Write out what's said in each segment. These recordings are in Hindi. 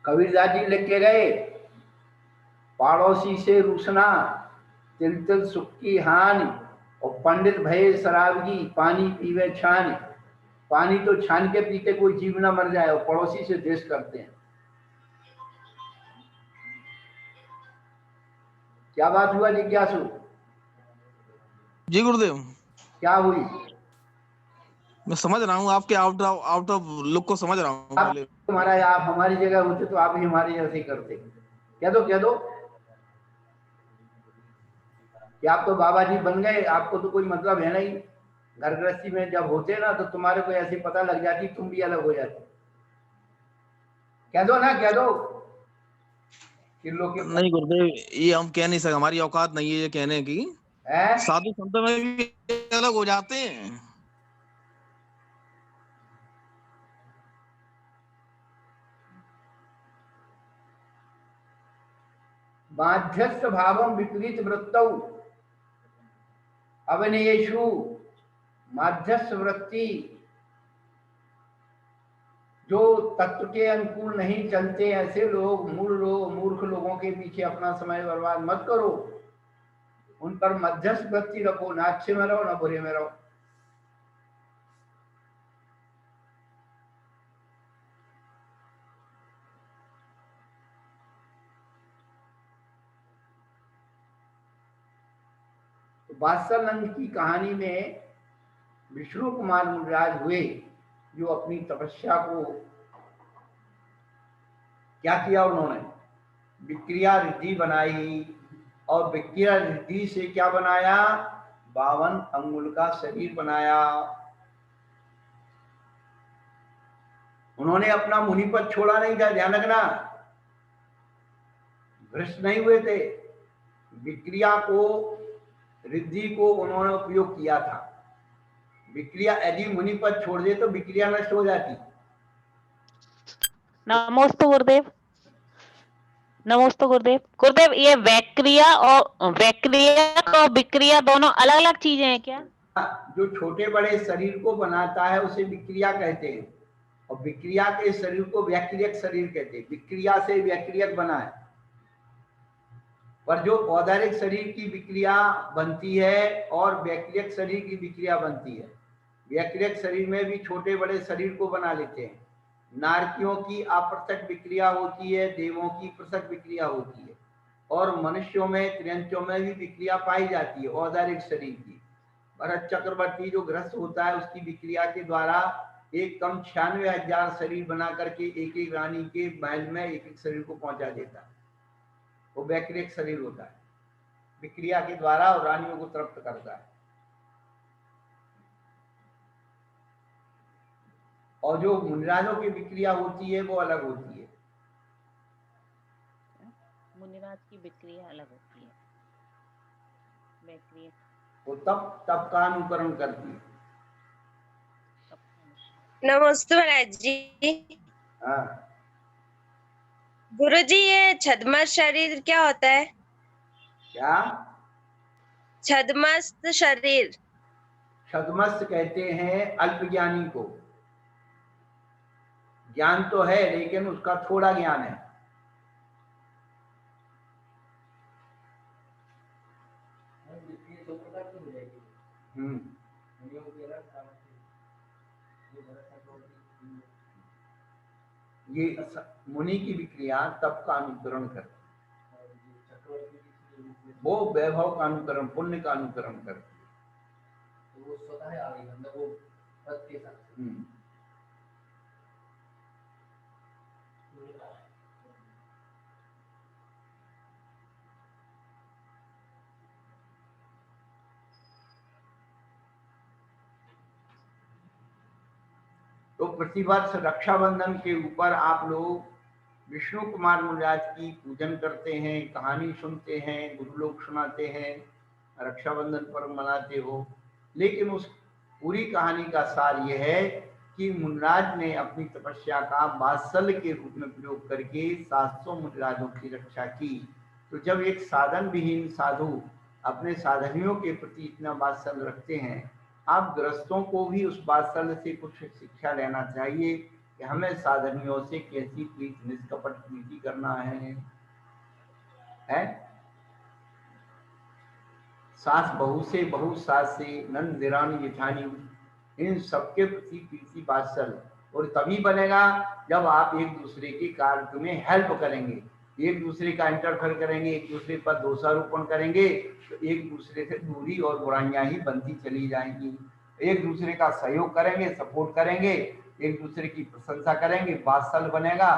कबीरदास जी लिख के गए, पड़ोसी से रूसना तिल तिल सुख की हानि, और पंडित भये शराबगी पानी पीवे छान। पानी तो छान के पीते कोई जीव ना मर जाए, और पड़ोसी से द्वेष करते हैं। क्या बात हुआ जिज्ञासु? जी गुरुदेव, क्या हुई? मैं समझ रहा हूँ आपके आउट ऑफ लुक को समझ रहा हूँ आप पहले। तुम्हारा, आप हमारी जगह होते तो आप भी हमारे जैसे ही करते। कह दो कह दो कि आप तो बाबा जी बन गए, आपको तो कोई मतलब है नहीं। घर गृहस्थी में जब होते ना तो तुम्हारे को ऐसी पता लग जाती, तुम भी अलग हो जाते। कह दो ना, कह दो कि लोग के नहीं गुरुदेव, ये हम कह नहीं सकते, हमारी औकात नहीं है ये कहने की। है। साधु संतों में भी अलग हो जाते हैं। बाध्यस्थ भावम विपरीत वृत्तौ अवनयेषु माध्यस्थ वृत्ति, जो तत्व के अनुकूल नहीं चलते, ऐसे लोग मूर्ख लोगों के पीछे अपना समय बर्बाद मत करो। उन पर मध्यस्थ वृत्ति रखो, ना अच्छे में रहो ना बुरे में रहो। तो वात्सल्य की कहानी में विष्णु कुमार मुनिराज हुए, जो अपनी तपस्या को क्या किया उन्होंने, विक्रिया रिद्धि बनाई, और विक्रिया रिद्धि से क्या बनाया, 52 अंगुल का शरीर बनाया। उन्होंने अपना मुनिपद छोड़ा नहीं था, ध्यान रखना, भ्रष्ट नहीं हुए थे। विक्रिया को, रिद्धि को उन्होंने उपयोग किया था। विक्रिया यदि मुनिपद छोड़ दे तो विक्रिया नष्ट हो जाती। नमोस्तु गुरुदेव, नमोस्तु गुरुदेव। गुरुदेव, ये वैक्रिया और विक्रिया दोनों अलग अलग चीजें हैं क्या? जो छोटे बड़े शरीर को बनाता है उसे विक्रिया कहते हैं, और विक्रिया के शरीर को व्याक्रियक शरीर कहते हैं। विक्रिया से व्याक्रियक बना है, पर जो औदारिक शरीर की विक्रिया बनती है और व्याक्रियक शरीर की विक्रिया बनती है। व्याक्रियक शरीर में भी छोटे बड़े शरीर को बना लेते हैं। नारकियों की अपृथक विक्रिया होती है, देवों की पृथक विक्रिया होती है, और मनुष्यों में त्रियंचों में भी विक्रिया पाई जाती है औदारिक शरीर की। भरत चक्रवर्ती जो ग्रस्त होता है उसकी विक्रिया के द्वारा एक कम 96,000 शरीर बना करके एक एक रानी के महल में एक एक शरीर को पहुंचा देता है। वो वैक्रियक शरीर होता है, विक्रिया के द्वारा और रानियों को तृप्त करता है। और जो मुनिराजों की विक्रिया होती है वो अलग होती है। मुनिराज की विक्रिया अलग होती है, वो तब का अनुकरण करती है। नमस्ते महाराज जी। हाँ। गुरुजी, ये छद्मस्त शरीर क्या होता है? क्या? छद्मस्त शरीर। छद्मस्त कहते हैं अल्पज्ञानी को। ज्ञान तो है लेकिन उसका थोड़ा ज्ञान है। ये मुनि की विक्रिया तप का अनुकरण करती, वो वैभव का अनुकरण, पुण्य का अनुकरण करती है। वो स्वतः आ गई, मतलब वो पद के साथ। तो प्रतिवर्ष रक्षाबंधन के ऊपर आप लोग विष्णु कुमार मुनिराज की पूजन करते हैं, कहानी सुनते हैं, गुरु लोग सुनाते हैं, रक्षाबंधन पर्व मनाते हो। लेकिन उस पूरी कहानी का सार यह है कि मुनिराज ने अपनी तपस्या का वात्सल्य के रूप में प्रयोग करके 700 मुनिराजों की रक्षा की। तो जब एक साधन विहीन साधु अपने साधनियों के प्रति इतना वात्सल्य रखते हैं, आप गृहस्थों को भी उस वात्सल्य से कुछ शिक्षा लेना चाहिए। कि हमें साधनियों से कैसी प्रीति, निष्कपट प्रीति करना है? सास बहू से, बहू सास से, नंद दिरानी जेठानी, इन सबके प्रति प्रीति वात्सल्य, और तभी बनेगा जब आप एक दूसरे के कार्य में हेल्प करेंगे, एक दूसरे का इंटरफेयर करेंगे, एक दूसरे पर दोषारोपण करेंगे, तो एक दूसरे से दूरी और बुराइयां ही बनती चली जाएंगी। एक दूसरे का सहयोग करेंगे, सपोर्ट करेंगे, एक दूसरे की प्रशंसा करेंगे, वात्सल्य बनेगा,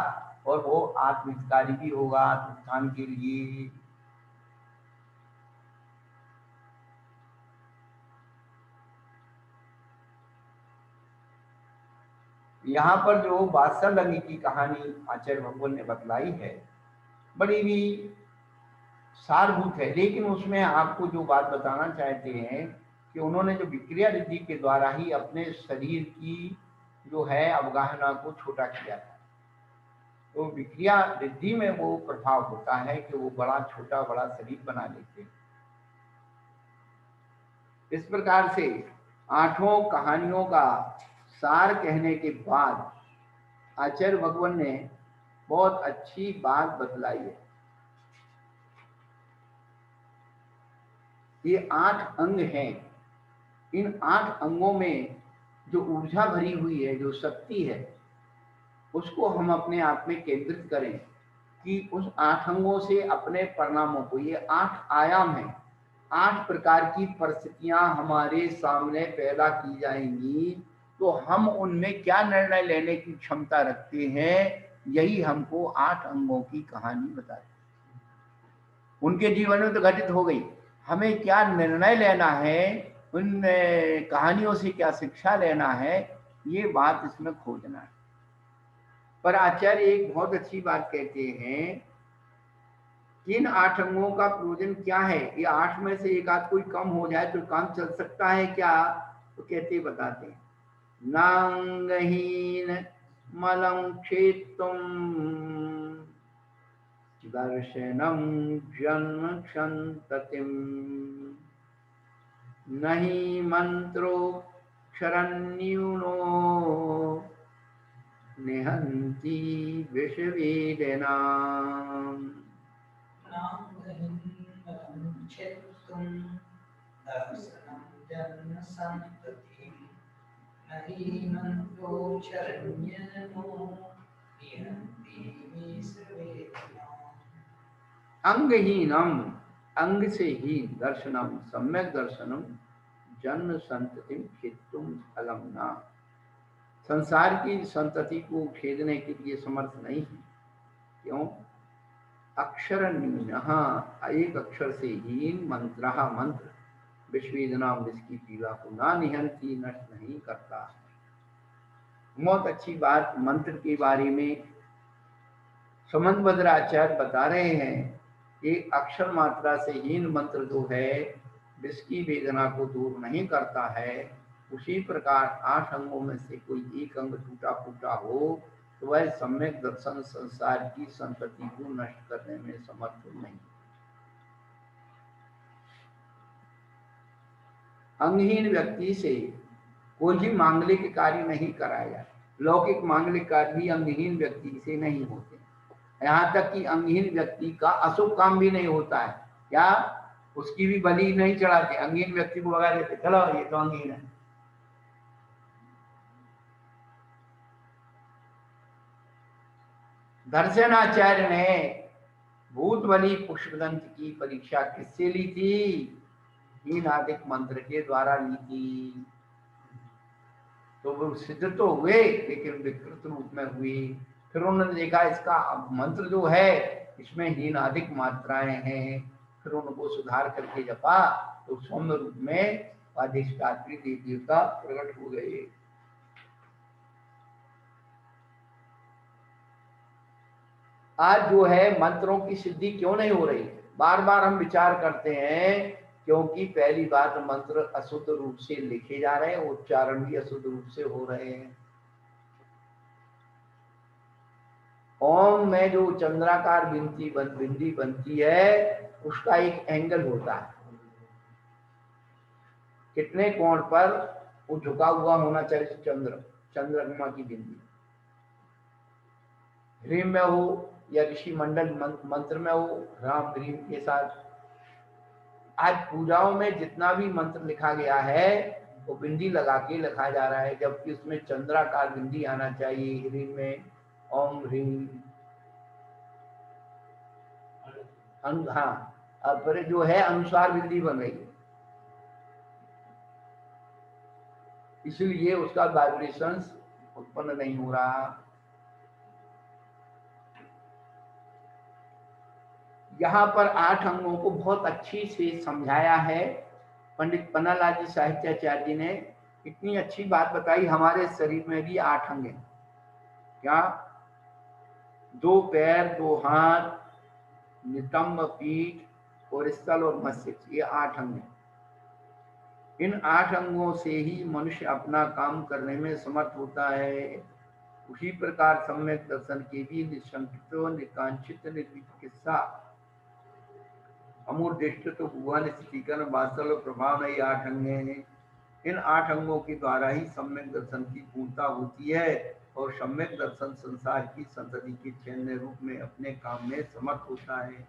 और वो आत्महितकारी भी होगा आत्मोत्थान के लिए। यहाँ पर जो वात्सल्य अंग की कहानी आचार्य भगवान ने बतलाई है, बड़ी भी सारभूत है, लेकिन उसमें आपको जो बात बताना चाहते हैं कि उन्होंने जो विक्रिया रिद्धि के द्वारा ही अपने शरीर की जो है अवगाहना को छोटा किया था। तो विक्रिया रिद्धि में वो प्रभाव होता है कि वो बड़ा छोटा बड़ा शरीर बना लेते हैं। इस प्रकार से 8 कहानियों का सार कहने के बाद आचार्य भगवान ने बहुत अच्छी बात बतलाई है। ये 8 अंग हैं। इन 8 अंगों में जो ऊर्जा भरी हुई है, जो शक्ति है, उसको हम अपने आप में केंद्रित करें कि उस 8 अंगों से अपने परिणामों को, ये 8 आयाम हैं, 8 प्रकार की परिस्थितियां हमारे सामने पैदा की जाएंगी, तो हम उनमें क्या निर्णय लेने की क्षमता रखते हैं, यही हमको 8 अंगों की कहानी बताती है। उनके जीवन में तो घटित हो गई, हमें क्या निर्णय लेना है, उन कहानियों से क्या शिक्षा लेना है, ये बात इसमें खोजना है। पर आचार्य एक बहुत अच्छी बात कहते हैं, इन 8 अंगों का प्रयोजन क्या है? ये 8 में से एक आध कोई कम हो जाए तो काम चल सकता है क्या? तो कहते बताते हैं, नांगहीन मलं क्षेत्तुम दर्शनम जन्म क्षंततिम नहीं मंत्रो क्षरन्यूनो निहंति विषवेदना। अंगहीनम, अंग से हीन, दर्शनम, सम्यक दर्शनम, जन्म संततिम खेतुम फलम ना, संसार की संतति को खेदने के लिए समर्थ नहीं है। क्यों? अक्षर न्यूनः, एक अक्षर से हीन, मंत्रः, मंत्र, विश्वेदना, जिसकी पीड़ा को ना निहंती, नष्ट नहीं करता। बहुत अच्छी बात मंत्र के बारे में समन्वद्राचार्य बता रहे हैं। एक अक्षर मात्रा से हीन मंत्र जो है, जिसकी वेदना को दूर नहीं करता है, उसी प्रकार 8 अंगों में से कोई एक अंग टूटा फूटा हो तो वह सम्यक दर्शन संसार की संतति को नष्ट करने में समर्थ नहीं। अंगहीन व्यक्ति से कोई भी मांगलिक कार्य नहीं कराया जाए। लौकिक मांगलिक कार्य भी अंगहीन व्यक्ति से नहीं होते। यहाँ तक कि अंगहीन व्यक्ति का अशुभ काम भी नहीं होता है, क्या उसकी भी बलि नहीं चढ़ाते, अंगहीन व्यक्ति को भगा देते, चलो ये तो अंगहीन है। दर्शनाचार्य ने भूत बलि पुष्पदंत की परीक्षा किससे ली थी? हीनादिक मंत्र के द्वारा ली थी। तो वो सिद्ध तो हुए, लेकिन विकृत रूप में हुई। फिर उन्होंने देखा इसका मंत्र जो है इसमें हीनादिक मात्राएं हैं, फिर उनको सुधार करके जपा तो सौम्य रूप में अधिष्ठात्री देवी देवता प्रकट हो गए। आज जो है मंत्रों की सिद्धि क्यों नहीं हो रही? बार बार हम विचार करते हैं, क्योंकि पहली बात मंत्र अशुद्ध रूप से लिखे जा रहे हैं, उच्चारण भी अशुद्ध रूप से हो रहे हैं। ओम में जो चंद्राकार बिंदी बनती है, उसका एक एंगल होता है, कितने कोण पर वो झुका हुआ होना चाहिए चंद्रमा की बिंदी। ह्रीम में हो या ऋषि मंडल मंत्र में हो, राम ह्रीम के साथ। आज पूजाओं में जितना भी मंत्र लिखा गया है वो बिंदी लगा के लिखा जा रहा है, जबकि उसमें चंद्राकार बिंदी आना चाहिए ह्रीम में। ओम ह्रीम हाँ, अब फिर जो है अनुसार बिंदी बन रही है, इसलिए उसका वाइब्रेशंस उत्पन्न नहीं हो रहा। यहाँ पर 8 अंगों को बहुत अच्छी से समझाया है पंडित पन्नालाल जी साहित्याचार्य जी ने। इतनी अच्छी बात बताई, हमारे शरीर में भी 8 अंग हैं। क्या? 2 पैर, 2 हाथ, नितंब, पीठ और स्थल और मस्तिष्क, ये 8 अंग हैं। इन 8 अंगों से ही मनुष्य अपना काम करने में समर्थ होता है। उसी प्रकार सम्यक दर्शन के भी निशंकित, निकांक्षित, निर्विचिकित्सा, अमूर्तिष्ठ, भुवन, स्थितिकरण, वात्सल और प्रभाव में 8 अंग हैं। इन 8 अंगों के द्वारा ही सम्यक दर्शन की पूर्णता होती है और सम्यक दर्शन संसार की संतति के चैन्य रूप में अपने काम में समर्थ होता है।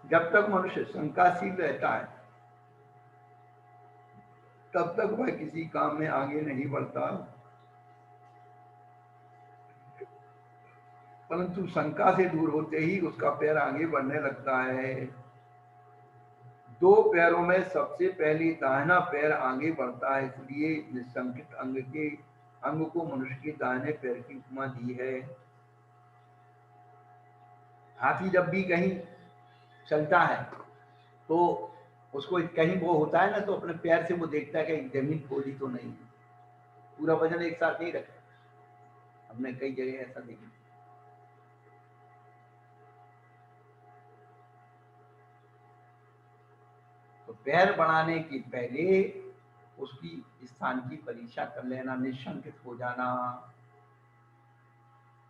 जब तक मनुष्य शंकाशील रहता है तब तक वह किसी काम में आगे नहीं बढ़ता, परंतु शंका से दूर होते ही उसका पैर आगे बढ़ने लगता है। 2 पैरों में सबसे पहले दाहिना पैर आगे बढ़ता है, इसलिए निशंकित अंग को मनुष्य के दाहिने पैर की उपमा दी है। हाथी जब भी कहीं चलता है तो उसको कहीं वो होता है ना, तो अपने पैर से वो देखता है कि जमीन खोदी तो नहीं है, पूरा वजन एक साथ नहीं रखता। हमने कई जगह ऐसा देखा। तो पैर बढ़ाने के पहले उसकी स्थान की परीक्षा कर लेना, निशंकित हो जाना।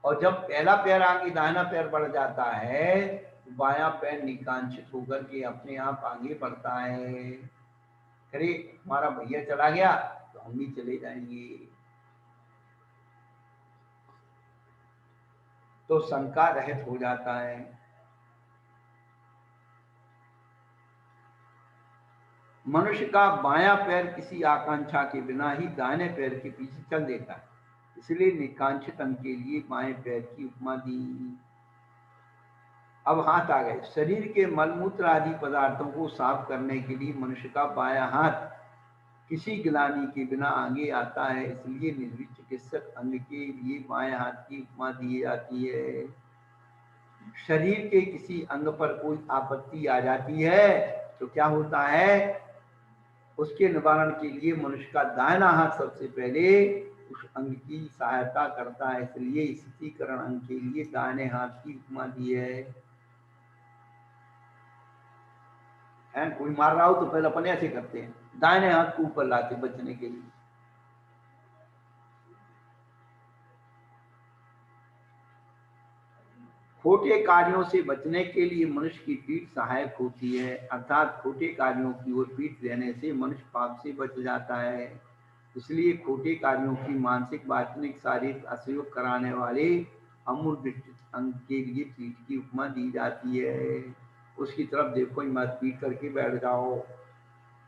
और जब पहला पैर आगे दाहिना पैर बढ़ जाता है तो बायां पैर निकांक्षित होकर के अपने आप आगे बढ़ता है। अरे हमारा भैया चला गया तो हम भी चले जाएंगे, तो शंका रहित हो जाता है। मनुष्य का बायां पैर किसी आकांक्षा के बिना ही दाहिने पैर के पीछे चल देता है, इसलिए निकांक्षित अंग के लिए बाएं पैर की उपमा दी। अब हाथ आ गए। शरीर के मलमूत्र आदि पदार्थों को साफ करने के लिए मनुष्य का बायां हाथ किसी गिलानी के बिना आगे आता है, इसलिए निर्विक चिकित्सक अंग के लिए बाएं हाथ की उपमा दी जाती है। शरीर के किसी अंग पर कोई आपत्ति आ जाती है तो क्या होता है, उसके निवारण के लिए मनुष्य का दाहिना हाथ सबसे पहले उस अंग की सहायता करता है, इसलिए स्थितिकरण अंग के लिए दाहिने हाथ की उपमा दी है। कोई मार रहा हो तो पहले अपन ऐसे करते हैं, दाहिने हाथ को ऊपर लाते बचने के लिए। खोटे कार्यों से बचने के लिए मनुष्य की पीठ सहायक होती है, अर्थात खोटे कार्यों की ओर पीठ देने से मनुष्य पाप से बच जाता है। इसलिए खोटे कार्यों की मानसिक, वाचनिक, शारीरिक असहयोग कराने वाले अमूर्त अंग के लिए पीठ की उपमा दी जाती है। उसकी तरफ देखो ही मत, पीठ करके बैठ जाओ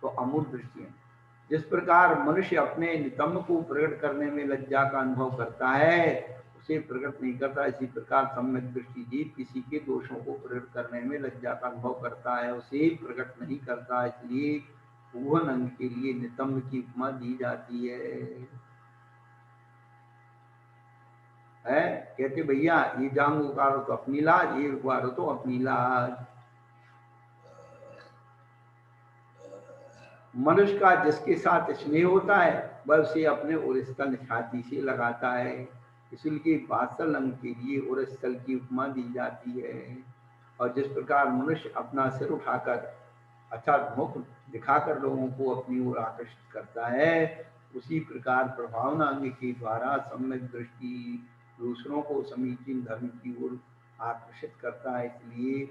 तो अमूर्त दृष्टि है। जिस प्रकार मनुष्य अपने नितंब को प्रकट करने में लज्जा का अनुभव करता है, उसे प्रकट नहीं करता, इसी प्रकार सम्यक दृष्टि जीव किसी के दोषों को प्रकट करने में लज्जा का अनुभव करता है, उसे प्रकट नहीं करता। इसलिए भुवन अंग के लिए नितंब की उपमा दी जाती है। कहते भैया ये जांग उतारो तो अपनी लाज, ये उतारो तो अपनी लाज। मनुष्य का जिसके साथ स्नेह होता है वह उसे अपने उरस्थल छाती से लगाता है, इसलिए वात्सल अंग के लिए उरस्थल की उपमा दी जाती है। और जिस प्रकार मनुष्य अपना सिर उठाकर अर्थात मुख दिखाकर लोगों को अपनी ओर आकर्षित करता है, उसी प्रकार प्रभावना अंग के द्वारा सम्यक दृष्टि दूसरों को समीचीन धर्म की ओर आकर्षित करता है। इसलिए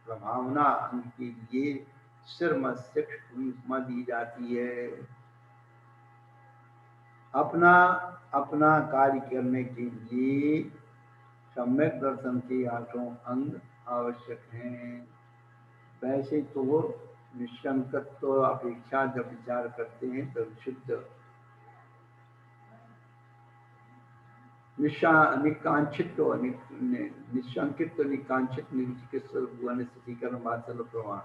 प्रभावना अंग के लिए सिर मस्तिष्क की उपमा दी जाती है। अपना अपना कार्य करने के लिए सम्यक दर्शन के 8 अंग आवश्यक हैं। वैसे तो निष्कंकत्व अपेक्षा जब विचार करते हैं तब शुद्ध निकांक्षित निशंकित निकांक्षित निर्विचिकित्सक स्थितिकरण वात्सल्य प्रमाण,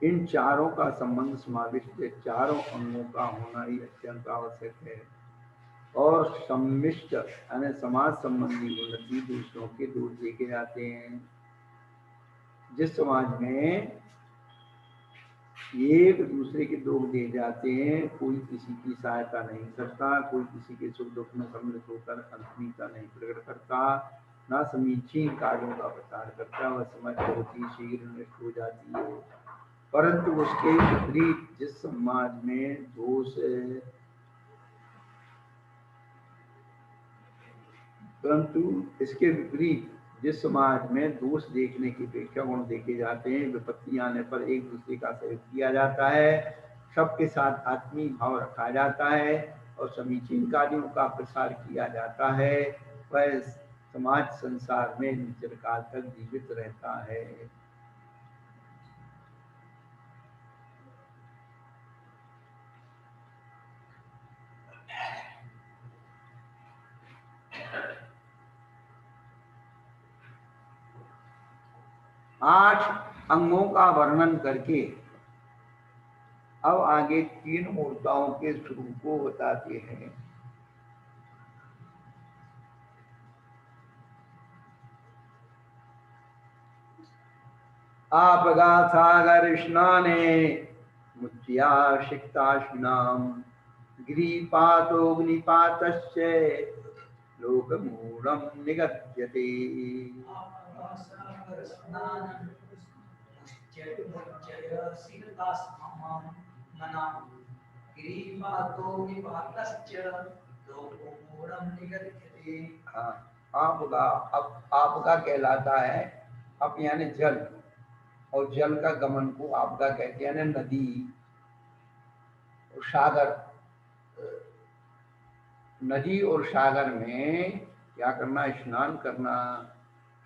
इन चारों का संबंध समाविष्ट चारों अंगों का होना ही अत्यंत आवश्यक है। और सम्मिष्ट यानी समाज संबंधी उन्नति दूसरों के दूर देखे जाते हैं। जिस समाज में एक दूसरे के दुख दे जाते हैं, कोई किसी की सहायता नहीं करता, कोई किसी के सुख दुख में सम्मिलित होकर आत्मीयता नहीं प्रकट करता, ना समीचीन कार्यों का प्रचार करता, वह समाज बहुत ही शीघ्र नष्ट हो जाती है। परंतु उसके विपरीत जिस समाज में दोष इसके विपरीत जिस समाज में दोष देखने की अपेक्षा गुण देखे जाते हैं, विपत्ति आने पर एक दूसरे का सहयोग किया जाता है, सबके साथ आत्मीय भाव रखा जाता है और समीचीन कार्यों का प्रसार किया जाता है, वह समाज संसार में चिरकाल तक जीवित रहता है। आठ अंगों का वर्णन करके अब आगे 3 मूर्ताओं के स्वरूप को बताते हैं। आपगा सागर स्नाने मुच्याशिक्ताश्नाम गिरिपातोऽग्निपातश्च लोकमूढं निगद्यते। हाँ, आपगा, अब आपगा कहलाता है अब यानी जल, और जल का गमन को आपगा कहते हैं, नदी और सागर। नदी और सागर में क्या करना? स्नान करना।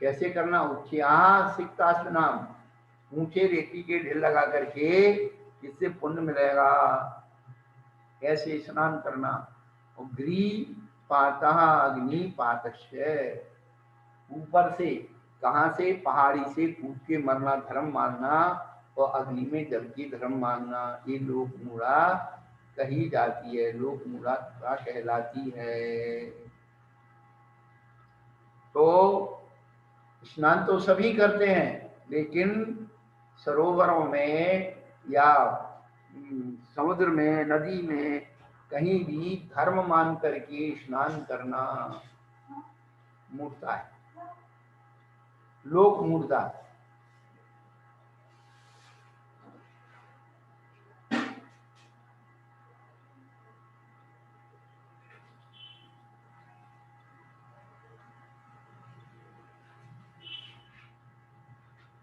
कैसे करना? उच्छ्यासिकता स्नान, ऊंचे रेती के ढेर लगा करके, इससे पुण्य मिलेगा, ऐसे स्नान करना। और गिरिपातः अग्निपातस्य, ऊपर से, कहाँ से? पहाड़ी से कूद के मरना धर्म मानना और अग्नि में जल की धर्म मानना, ये लोक मूढ़ा कही जाती है, लोक मूढ़ा कहलाती है। तो स्नान तो सभी करते हैं, लेकिन सरोवरों में या समुद्र में, नदी में, कहीं भी धर्म मान करके स्नान करना मूर्खता है, लोक मूर्खता।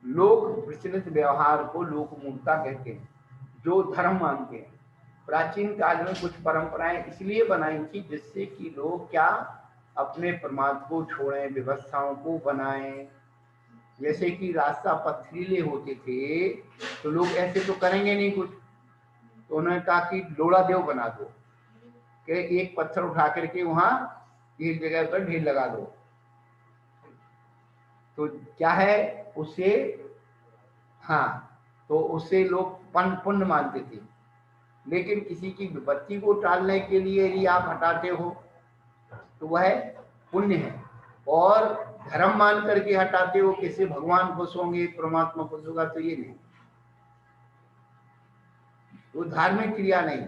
लोक प्रचलित व्यवहार को लोक मूर्खता कहते हैं, जो धर्म मानते हैं। प्राचीन काल में कुछ परंपराएं इसलिए बनाई थी जिससे कि लोग क्या? अपने परमात्मा को छोड़ें, व्यवस्थाओं को बनाएं। जैसे कि रास्ता पथरीले होते थे तो लोग ऐसे तो करेंगे नहीं कुछ, तो उन्होंने कहा कि लोड़ा देव बना दो, कि एक पत्थर उठा करके वहां एक जगह पर ढेर लगा दो। तो क्या है उससे? हाँ, तो उससे लोग पुण्य मानते थे। लेकिन किसी की विपत्ति को टालने के लिए यदि आप हटाते हो तो वह पुण्य है, और धर्म मान करके हटाते हो, किसी भगवान खुश होंगे, परमात्मा खुश होगा, तो ये नहीं, वो धार्मिक क्रिया नहीं।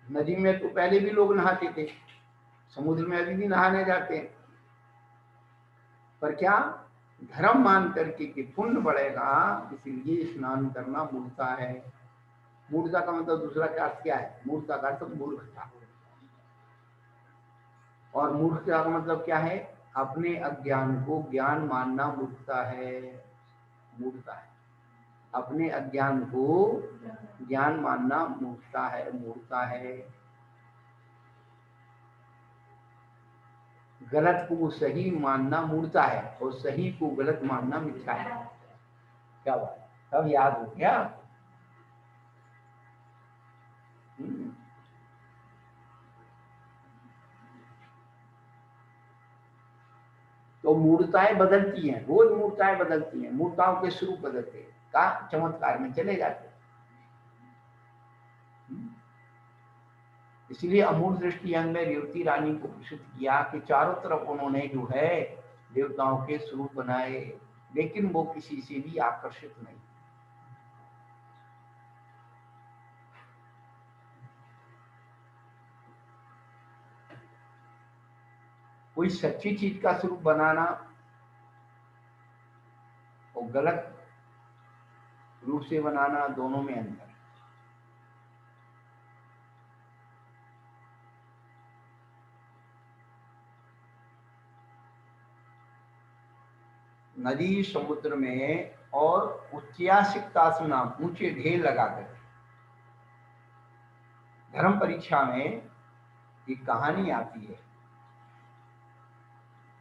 नदी में तो पहले भी लोग नहाते थे, समुद्र में अभी भी नहाने जाते हैं, पर क्या? धर्म मान करके कि पुण्य बढ़ेगा, इसीलिए स्नान करना मूर्खता है। मूर्खता का मतलब दूसरा का अर्थ क्या है? मूर्खता का अर्थ मूर्खता, और मूर्खता का मतलब क्या है? अपने अज्ञान को ज्ञान मानना मूर्खता है। मूर्खता है, अपने अज्ञान को ज्ञान मानना मूर्खता है, मूर्खता है। गलत को सही मानना मूर्खता है, और सही को गलत मानना मिथ्या है। क्या बात, सब याद हो गया? तो मूर्ताएं बदलती हैं, रोज मूर्ताएं बदलती हैं, मूर्ताओं के स्वरूप बदलते हैं, का चमत्कार में चले जाते हैं। इसलिए अमूल दृष्टि अंग में रेवती रानी को प्रसिद्ध किया कि चारों तरफ उन्होंने जो है देवताओं के स्वरूप बनाए, लेकिन वो किसी से भी आकर्षित नहीं। कोई सच्ची चीज का स्वरूप बनाना और गलत रूप से बनाना, दोनों में अंतर है। नदी समुद्र में और उच्चासिकता सुना, ऊंचे ढेर लगाकर। धर्म परीक्षा में एक कहानी आती है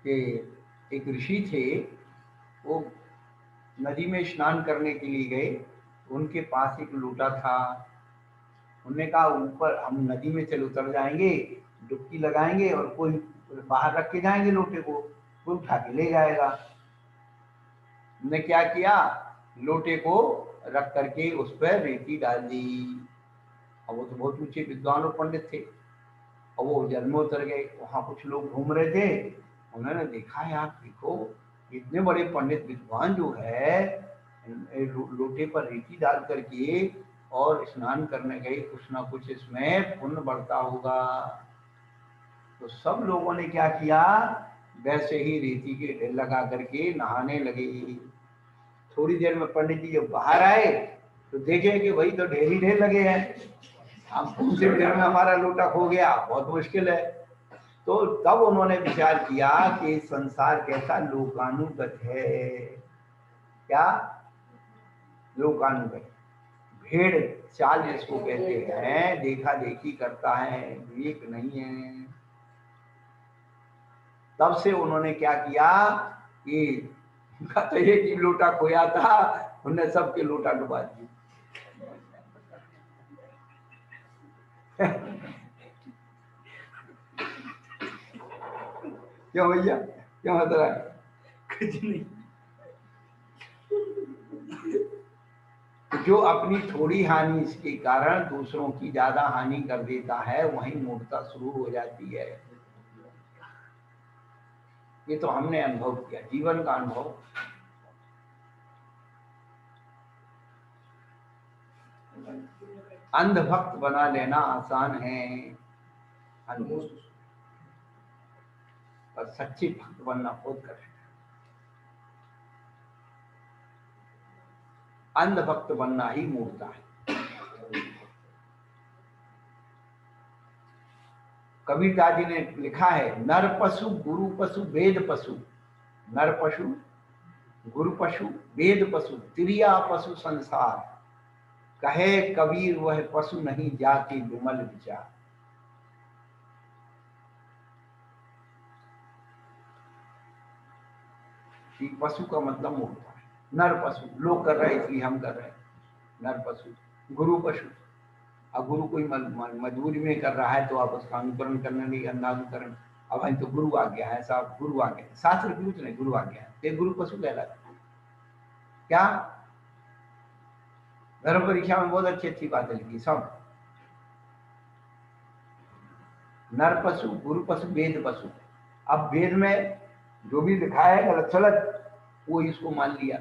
कि एक ऋषि थे, वो नदी में स्नान करने के लिए गए। उनके पास एक लोटा था। उन्होंने कहा ऊपर हम नदी में चल उतर जाएंगे, डुबकी लगाएंगे और कोई बाहर रख के जाएंगे लोटे को, कोई उठा के ले जाएगा। उन्होंने क्या किया, लोटे को रख करके उस पर रेती डाल दी। अब वो तो बहुत ऊंचे विद्वान और पंडित थे, और वो जल में उतर गए। वहां कुछ लोग घूम रहे थे, उन्होंने देखा यार देखो इतने बड़े पंडित विद्वान जो है लोटे पर रेती डाल करके और स्नान करने गए, कुछ ना कुछ इसमें पुण्य बढ़ता होगा। तो सब लोगों ने क्या किया, वैसे ही रेती के ढेर लगा करके नहाने लगे। थोड़ी देर में पंडित जी जब बाहर आए तो देखे कि भाई तो ढेर ही ढेर लगे हैं, हम कुछ देर में हमारा लोटा खो गया, बहुत मुश्किल है। तो तब उन्होंने विचार किया कि संसार कैसा लोकानुगत है। क्या लोकानुगत? भेड़ चाल जिसको कहते हैं, देखा देखी करता है, विवेक नहीं है। तब से उन्होंने क्या किया कि तो एक ही लोटा खोया था, उन्होंने सबके लोटा डुबा दिए। क्यों भैया, क्यों हंस रहा है? कुछ नहीं। जो अपनी थोड़ी हानि इसके कारण दूसरों की ज्यादा हानि कर देता है, वहीं मूर्खता शुरू हो जाती है। ये तो हमने अनुभव किया, जीवन का अनुभव। अंधभक्त बना लेना आसान है, पर सच्चे भक्त बनना बहुत कठिन है। अंधभक्त बनना ही मूर्खता है। कबीरदास जी ने लिखा है, नर पशु गुरु पशु वेद पशु, नर पशु गुरु पशु वेद पशु, त्रिया पशु संसार, कहे कबीर वह पशु नहीं जाके विमल विचार। पशु का मतलब मूर्खता है। नर पशु लोग कर रहे हैं इसलिए हम कर रहे हैं, नर पशु। गुरु पशु, अब गुरु कोई मजबूरी में कर रहा है तो आप उसका अनुकरण करने नहीं, अंधानुकरण। अब तो गुरु आ गया है, साहब गुरु आ गया, शास्त्र की कुछ नहीं, गुरु आ गया है, तो गुरु पशु कहलाता है। क्या धर्म परीक्षा में बहुत अच्छी अच्छी बातें लिखी सब। नर पशु गुरु पशु वेद पशु। अब वेद में जो भी लिखा है गलत सलत वो इसको मान लिया।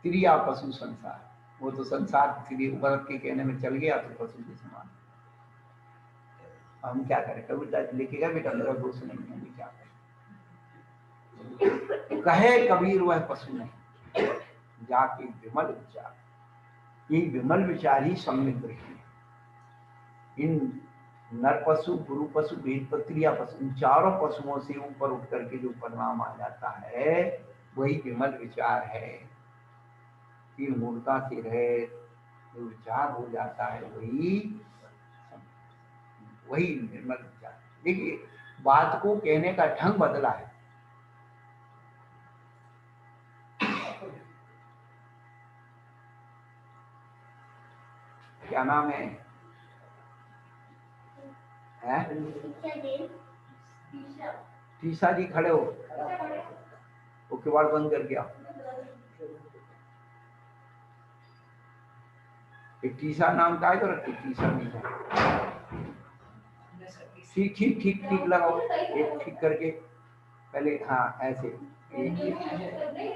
त्रिया पशु संसार, वो तो संसार त्रिय वर्ग के कहने में चल गया तो पशु के समान। हम क्या करें, कबीरदास लिखेगा बेटा मेरा दोष नहीं है, क्या करें। कहे कबीर वह पशु नहीं जाके विमल विचार। ये विमल विचार ही सम्यक दृष्टि है। इन नर पशु, गुरु पशु, वेद पशु, क्रिया पशु, इन चारों पशुओं से ऊपर उठ करके जो परिणाम आ जाता है वही विमल विचार है। कि मूर्ता से रहे जो विचार हो जाता है वही निर्मल विचार। देखिए बात को कहने का ढंग बदला है। क्या नाम है? टीसा जी खड़े हो, वो किवाड़ बंद कर गया। एक टीसा नाम का है तो रखिए, टीसा नहीं है। ठीक ठीक ठीक ठीक लगाओ, एक ठीक करके पहले, हाँ ऐसे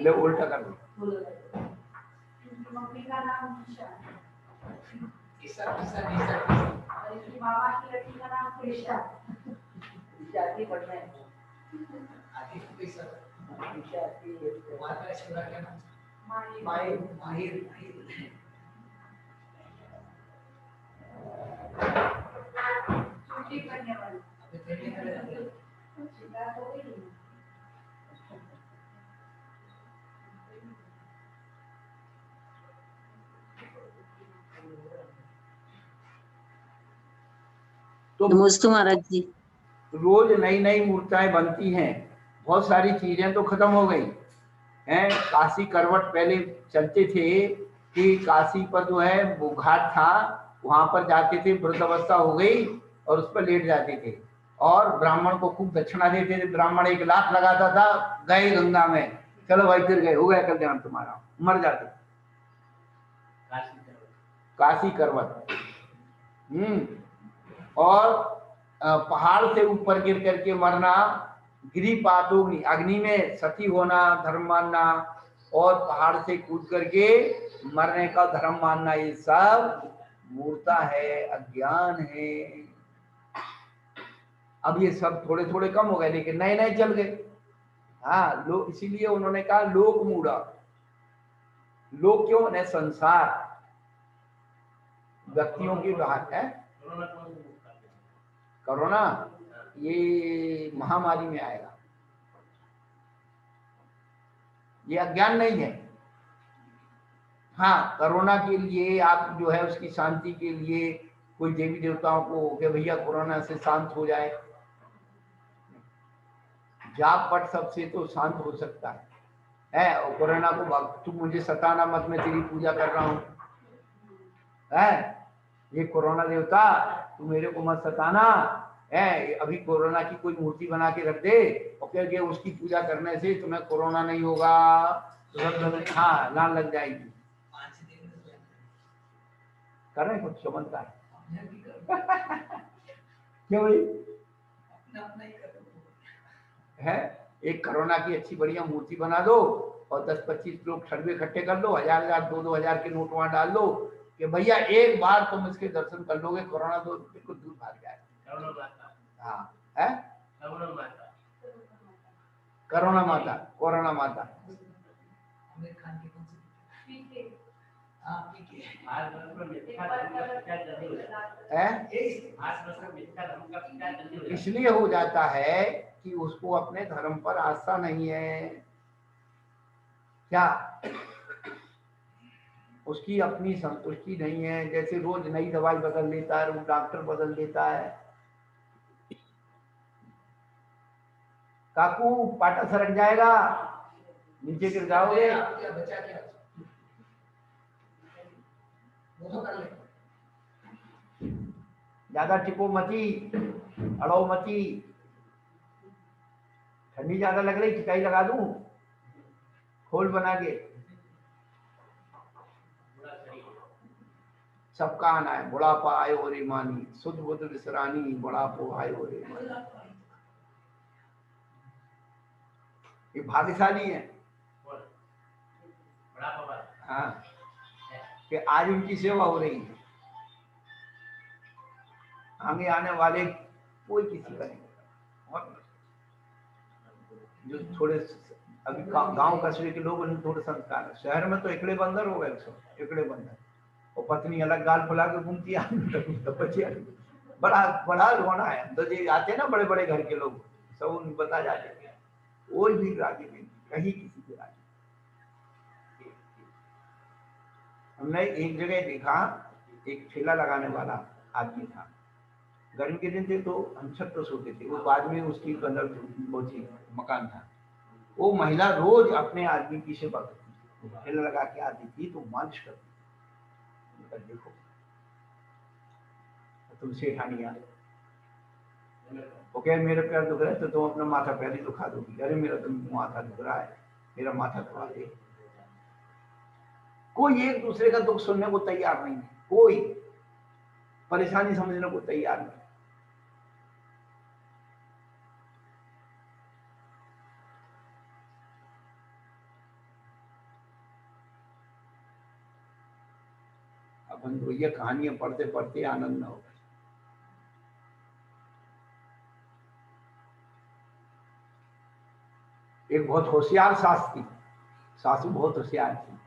ले उल्टा कर दो। तो नमस्ते महाराज जी। रोज नई नई मूर्ताएं बनती हैं, बहुत सारी चीजें तो खत्म हो गई हैं। काशी करवट पहले चलते थे कि काशी पर जो है वो घाट था, वहां पर जाते थे, वृद्धावस्था हो गई और उस पर लेट जाते थे और ब्राह्मण को खूब दक्षिणा देते थे। ब्राह्मण 1 लाख लगाता था, गए गंगा में, चलो भाई फिर गए, हो गया कल्याण तुम्हारा, मर जाते। काशी करवट। और पहाड़ से ऊपर गिर करके मरना, गिरिपातोग्नि, अग्नि में सती होना धर्म मानना, और पहाड़ से कूद करके मरने का धर्म मानना, ये सब मूर्ता है, अज्ञान है। अब ये सब थोड़े थोड़े कम हो गए, लेकिन नए नए चल गए। हाँ, लोग, इसीलिए उन्होंने कहा लोक मूढ़ा। लोक क्यों ने? संसार, व्यक्तियों की बात है। कोरोना ये महामारी में आएगा, ये अज्ञान नहीं है। हाँ, कोरोना के लिए आप जो है उसकी शांति के लिए कोई देवी देवताओं को कि भैया कोरोना से शांत हो जाए, जाप पट सबसे तो शांत हो सकता है। और कोरोना को तू मुझे सताना मत, मैं तेरी पूजा कर रहा हूँ, है ये कोरोना देवता, तू मेरे को मत सताना है। अभी कोरोना की कोई मूर्ति बना के रख दे और कह के उसकी पूजा करने से तुम्हें कोरोना नहीं होगा, तो हाँ लान लग जाएगी। कर रहे कुछ चमत्कार क्यों भाई है? एक कोरोना की अच्छी बढ़िया मूर्ति बना दो और 10-25 लोग ठड़वे इकट्ठे कर लो, 1000-1000 2-2000 के नोट वहां डाल लो कि भैया एक बार तुम इसके दर्शन कर लोगे, कोरोना तो बिल्कुल दूर भाग जाएगा। हाँ है कोरोना माता, कोरोना माता इसलिए हो जाता है कि उसको अपने धर्म पर आस्था नहीं है। क्या उसकी अपनी संतुष्टि नहीं है? जैसे रोज नई दवाई बदल लेता है, रोज डॉक्टर बदल देता है। काकू पाटा सरक जाएगा, नीचे गिर जाओगे। ज्यादा टिको मती, अड़ो मती। ठंडी ज्यादा लग रही, टिकाई लगा दूं खोल बना के। सबका आना है, बुढ़ापा आयो रे मानी, सुध बुध विसरानी, बुढ़ापो आयो रे मानी। ये भाग्यशाली है। हाँ, कि आज उनकी सेवा हो रही है, आगे आने वाले कोई किसी का नहीं। और जो थोड़े अभी गांव कस्बे के लोग, उन्हें थोड़े संस्कार है। शहर में तो एकड़े बंदर हो गए, सब एकड़े बंदर। और पत्नी अलग गाल फुला के घूमती है, तो बच्चे बड़ा बड़ा रोना है। तो जो आते हैं ना बड़े बड़े घर के लोग, सब उनको बता जाते हैं, कोई भी राजी नहीं, कहीं किसी के राजी। हमने एक जगह देखा, एक ठेला लगाने वाला आदमी था, गर्मी के दिन थे तो हम छत पर सोते थे, वो बाद में उसकी अंदर वो थी, मकान था। वो महिला रोज अपने आदमी की सेवा करती थी, ठेला लगा के आती थी तो मालिश करती थी। देखो तुम सेठानी आ, वो कहे मेरे पैर दुख रहे तो तुम अपना माथा पैर ही दुखा दोगी। अरे मेरा तुम माथा दुख रहा है, मेरा माथा दुखा दे। कोई एक दूसरे का दुख सुनने को तैयार नहीं है, कोई परेशानी समझने को तैयार नहीं। अपन तो ये कहानियां पढ़ते पढ़ते आनंद न हो। एक बहुत होशियार सास थी, सासू बहुत होशियार थी।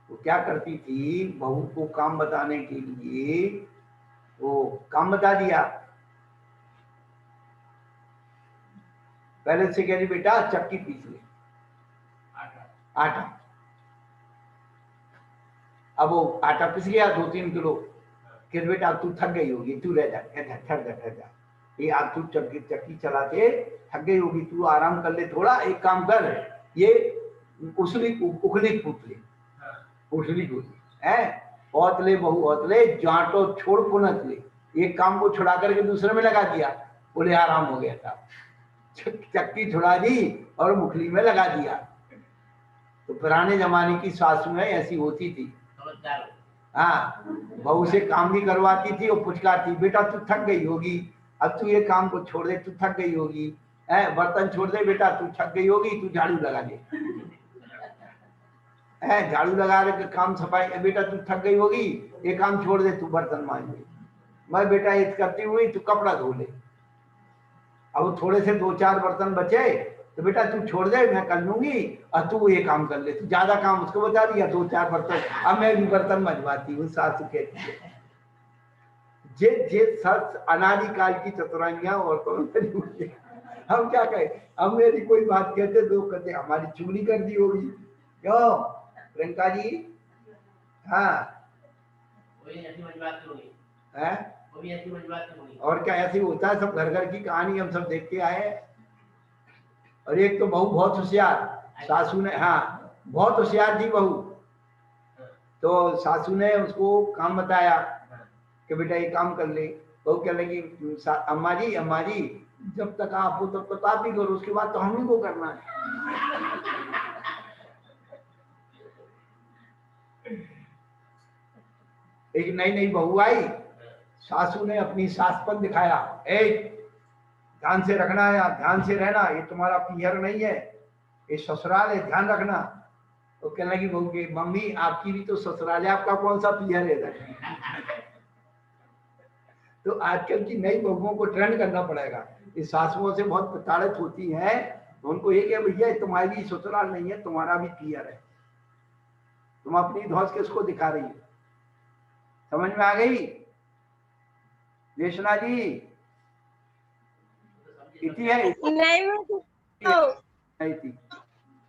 वो क्या करती थी, बहू को काम बताने के लिए वो काम बता दिया। पहले से कह रही बेटा चक्की पीस ले, आटा। अब वो आटा पिस गया 2-3 किलो। फिर बेटा तू थक गई होगी, तू रह जा, ठहर जा, ये आज तू चक्की चलाते थक गई होगी, तू आराम कर ले थोड़ा। एक काम कर, ये उखली फूट ले, उखली को है औत ले, बहू औत ले, जाटो छोड़ पुनत ले। एक काम को छुड़ा करके दूसरे में लगा दिया, बोले आराम हो गया था। चक्की छुड़ा दी और मुखली में लगा दिया। तो पुराने जमाने की सासुएं ऐसी होती थी। हाँ, बहू से काम भी करवाती थी और पुचकारती, बेटा तू थक गई होगी, अब तू ये काम को छोड़ दे, तू थक गई होगी, बर्तन छोड़ दे बेटा, तू थक गई होगी, तू झाड़ू लगा दे, झाड़ू लगा के काम सफाई, बेटा तू थक गई होगी, ये काम छोड़ दे, तू बर्तन मांज दे। मैं बेटा ये करती हुई तू कपड़ा धो ले। अब थोड़े से 2-4 बर्तन बचे तो बेटा तू छोड़ दे, मैं कर लूंगी, और तू ये काम कर ले। तू ज्यादा काम उसको बता दिया, 2-4 बर्तन, अब मैं भी बर्तन मंजवाती हूँ। सासू कहती है जे सच अनादिकाल की चतुराइयां औरतों में बनी हुई है। हम क्या कहें, हम मेरी कोई बात कहते लोग कहते हमारी चुगली कर दी होगी। क्यों प्रियंका जी? हाँ और क्या ऐसी होता है, सब घर घर की कहानी हम सब देख के आए। और एक तो बहू बहुत होशियार, सासू ने, हाँ बहुत होशियार थी बहू। तो सासू ने उसको काम बताया कि बेटा ये काम कर ले। बहू कह लगी अम्मा जी जब तक आप हो तब तक आप ही करो, उसके बाद तो हम ही को करना है। एक नई बहू आई, सासू ने अपनी सासपन दिखाया, ध्यान से रखना है, ध्यान से रहना, ये तुम्हारा पियर नहीं है, ये ससुराल है, ध्यान रखना। तो कहने लगी बहू के, मम्मी आपकी भी तो ससुराल है, आपका कौन सा पियर है? तो आजकल की नई बहुओं को ट्रेंड करना पड़ेगा। इस सासुओं से बहुत प्रताड़ित होती हैं, तो उनको ये क्या भैया तुम्हारी ससुराल नहीं है, तुम्हारा भी पियर है, तुम अपनी धौस किसको दिखा रही हो? समझ में आ गई देशना जी? इतनी है नहीं थी।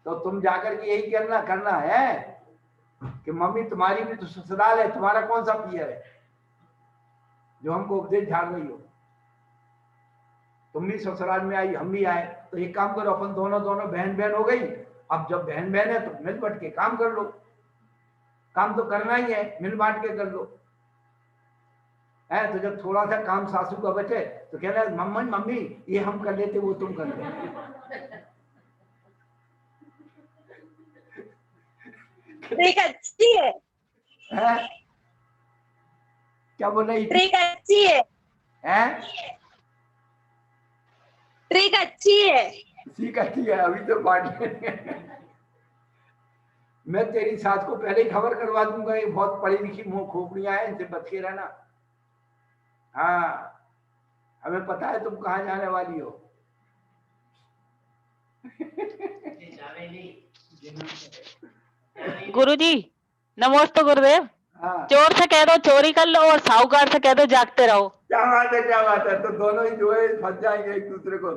तो तुम जाकर के यही करना है कि मम्मी तुम्हारी भी तो ससुराल है, तुम्हारा कौन सा पियर है जो हमको उपदेश झाड़ रही हो? तुम भी ससुराल में आई, हम भी आए, तो एक काम करो, अपन दोनों बहन हो गई। अब जब बहन है तो मिल बांट के काम कर लो, काम तो करना ही है, मिल बांट के कर लो। तो जब थोड़ा सा काम सासू का बचे तो कह रहे मम्मी ये हम कर लेते, वो तुम कर लेते। ट्रिक अच्छी है, क्या बोल रही? ट्रिक अच्छी है, ट्रिक अच्छी है, सीख अच्छी है, अभी तो बांट। मैं तेरी सास को पहले ही खबर करवा दूंगा, ये बहुत पढ़ी लिखी मुंह खोपड़ियां हैं, इनसे बच के रहना। हाँ हमें पता है तुम कहाँ जाने वाली हो। गुरुजी नमस्ते गुरुदेव। हाँ, चोर से कह दो चोरी कर लो और साहूकार से कह दो जागते रहो। क्या बात है, क्या बात है। तो दोनों ही जो है फंस जाएंगे एक दूसरे को।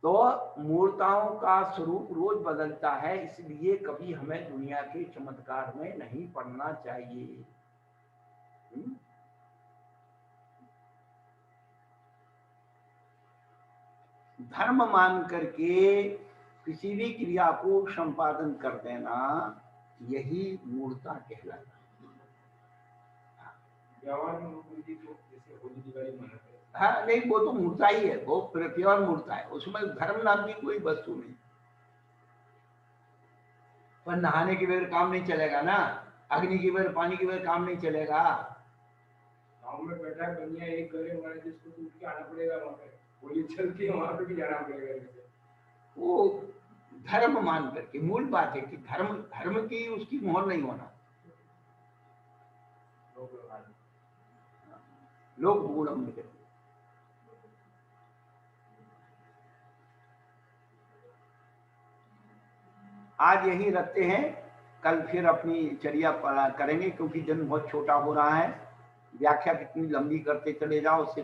तो मूर्ताओं का स्वरूप रोज बदलता है, इसलिए कभी हमें दुनिया के चमत्कार में नहीं पड़ना चाहिए। धर्म मान करके किसी भी क्रिया को संपादन कर देना, यही मूर्ता कहलाता है। हाँ नहीं, वो तो मूर्ता ही है, वो प्योर मूर्ता है, उसमें धर्म नाम की कोई वस्तु नहीं। पर नहाने के बगैर काम नहीं चलेगा ना, अग्नि के बगैर, पानी के बगैर काम नहीं चलेगा। गाँव में बैठा है बनिया एक गले मारे जिसको तो उठ के आना पड़ेगा, वहाँ पे गोली चलती है, वहाँ पे भी जाना पड़ेगा। वो धर्म मान करके, मूल बात है कि धर्म की उसकी मोहर नहीं होना। लोग गुणम लिखे। आज यही रखते हैं, कल फिर अपनी चर्या करेंगे, क्योंकि दिन बहुत छोटा हो रहा है। व्याख्या कितनी लंबी करते चले जाओ उससे